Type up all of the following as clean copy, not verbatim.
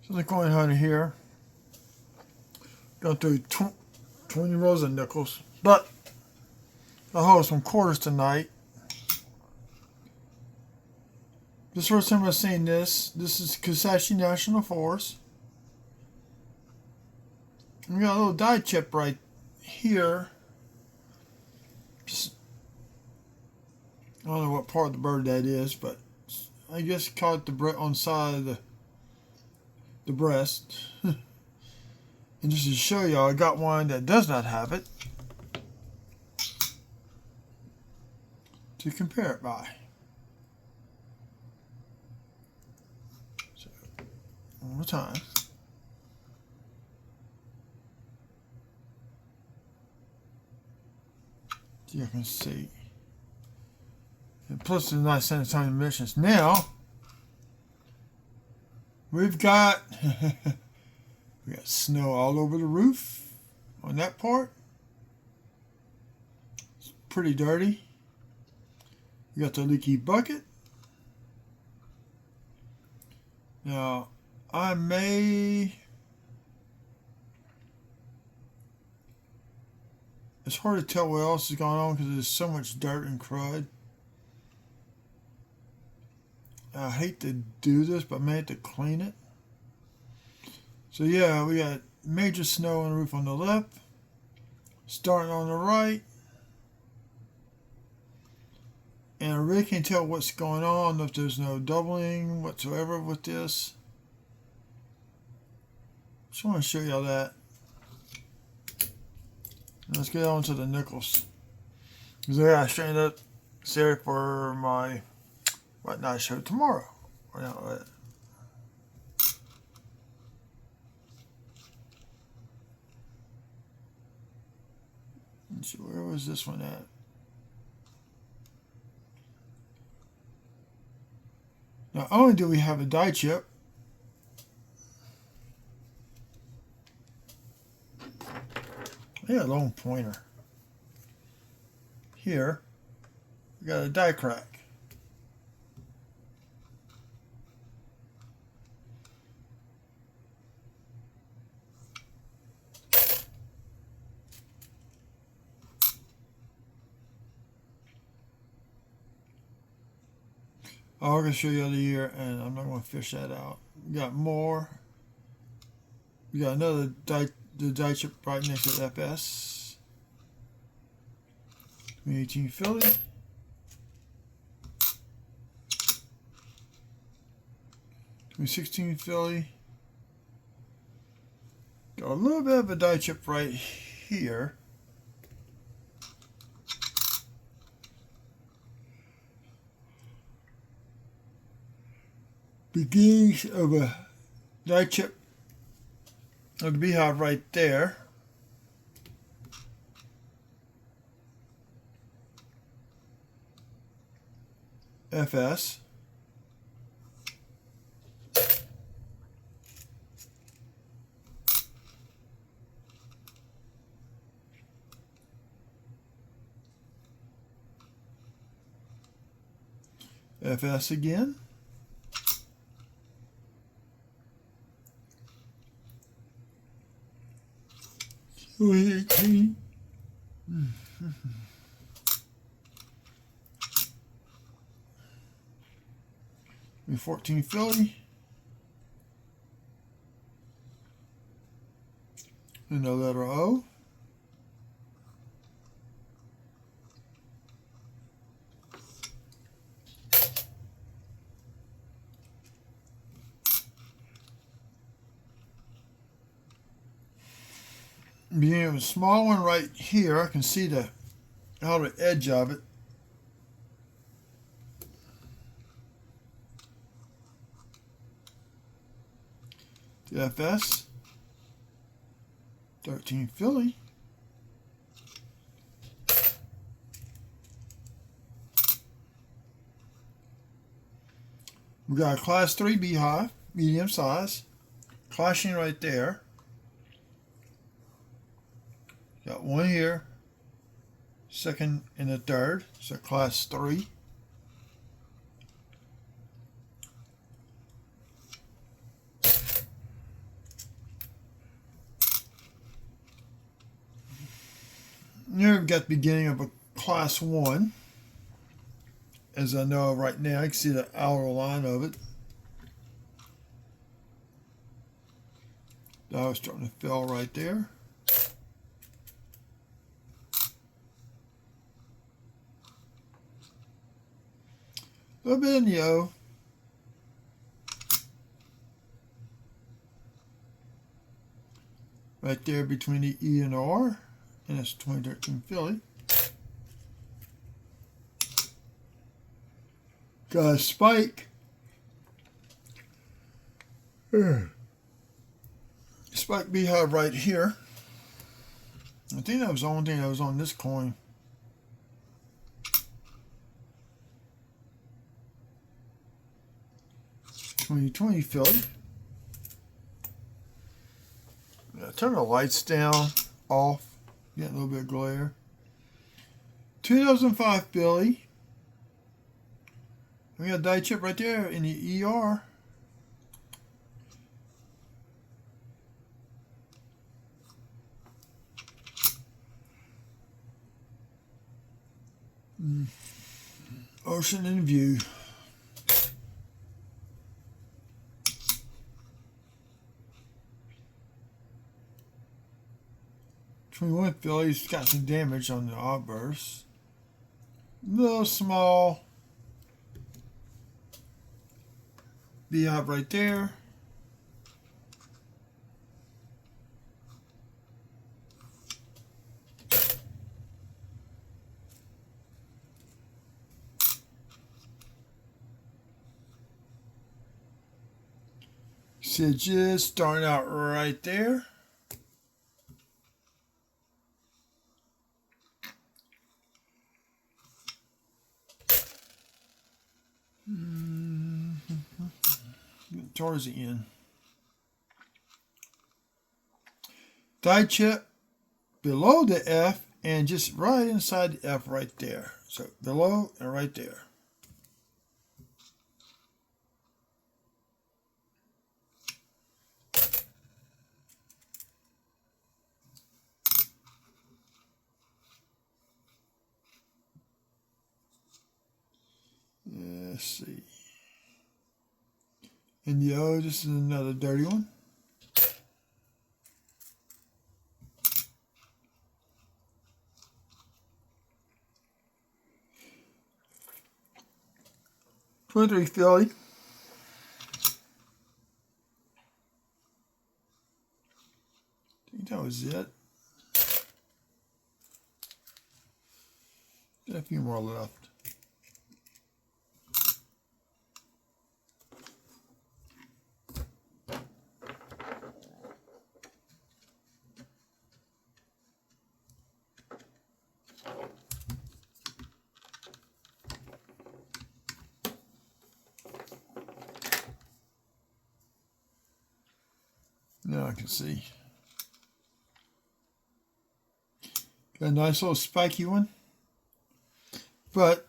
So the coin hunter here. Got through 20 rows of nickels. But I'll hold some quarters tonight. This is the first time I've seen this. This is Kusashi National Forest. We got a little die chip right here. Just, I don't know what part of the bird that is, but I guess caught the on the side of the breast. And just to show y'all, I got one that does not have it to compare it by. So, one more time. So you can see. And plus the nice San Antonio emissions. Now, we've got we got snow all over the roof on that part. It's pretty dirty. We got the leaky bucket. Now, I may... It's hard to tell what else is going on because there's so much dirt and crud. I hate to do this, but I may have to clean it. So yeah, we got major snow on the roof on the left, starting on the right, and I really can't tell what's going on, if there's no doubling whatsoever with this. Just want to show y'all that. Let's get on to the nickels. Because I gotta straighten up this area for my whatnot show tomorrow. Or not, where was this one at? Not only do we have a die chip, I got a long pointer. Here, we got a die crack. I'm going to show you the year, and I'm not going to fish that out. We got more. We got another the die chip right next to FS. 2018 Philly. 2016 Philly. Got a little bit of a die chip right here. Beginnings of a die chip of the beehive right there. FS. FS again. $2.18. 14 Philly. And the letter O. Being a small one right here, I can see the outer edge of it. The FS 13 Philly. We got a class 3 beehive, medium size, clashing right there. Got one here, second and a third, so class 3. Here we've got the beginning of a class 1. As I know right now, I can see the outer line of it. That was starting to fill right there. A little bit in the O. Right there between the E and R. And that's 2013 Philly. Got a spike. Spike beehive right here. I think that was the only thing that was on this coin. $20 Philly. Turn the lights down, off. Get a little bit of glare. 2005 Philly. We got a die chip right there in the ER. Ocean in view. $21 Philly's got some damage on the outburst. Little small beehive right there. See it just starting out right there. Towards the end. Die chip below the F and just right inside the F right there. So below and right there. Let's see. And the O, this is another dirty one. $23 Philly. I think that was it. Got a few more left. Now I can see. Got a nice little spiky one. But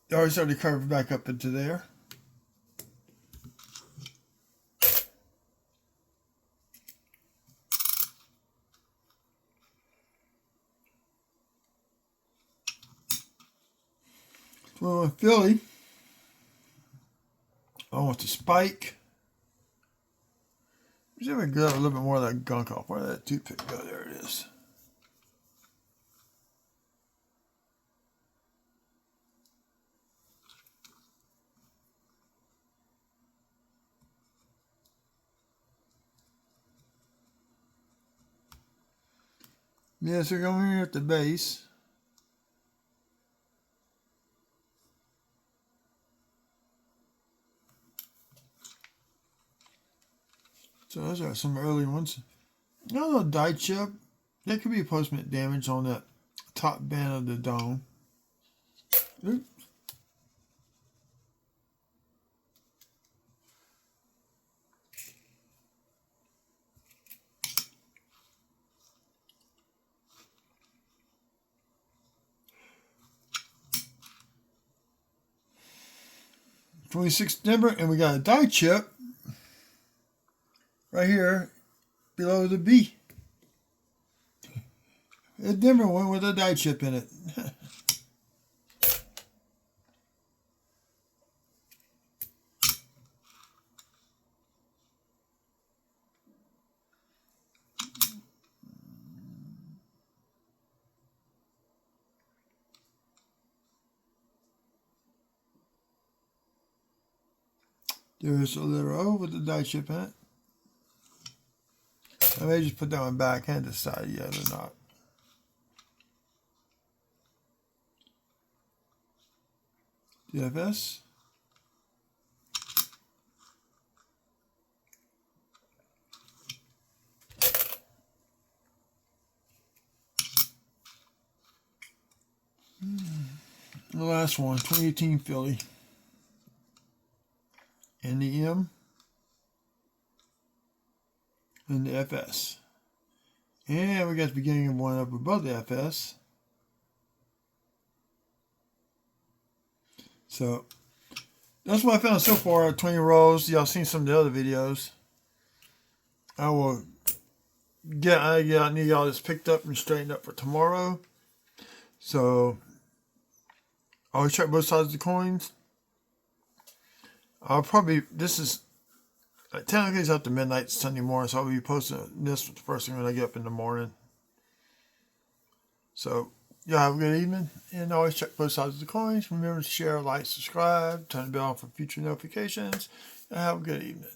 it already started to curve back up into there. Well, in Philly, I want the spike. Let's see if I can grab a little bit more of that gunk off. Where did that toothpick go? There it is. Yeah, so we're going here at the base. So those are some early ones. Another die chip. That could be postment damage on that top band of the dome. Oops. September, and we got a die chip right here below the B. A different one with a die chip in it. There's a letter O with the die chip in it. I may just put that one back and decide yet or not. DFS. The last one, 2018 Philly. And the M. And the FS. And we got the beginning of one up above the FS. So that's what I found so far, 20 rows. Y'all seen some of the other videos. I need y'all this picked up and straightened up for tomorrow. So always check both sides of the coins. This is technically it's up to midnight Sunday morning, so I'll be posting this the first thing when I get up in the morning. So y'all have a good evening, and always check both sides of the coins. Remember to share, like, subscribe, turn the bell on for future notifications, and have a good evening.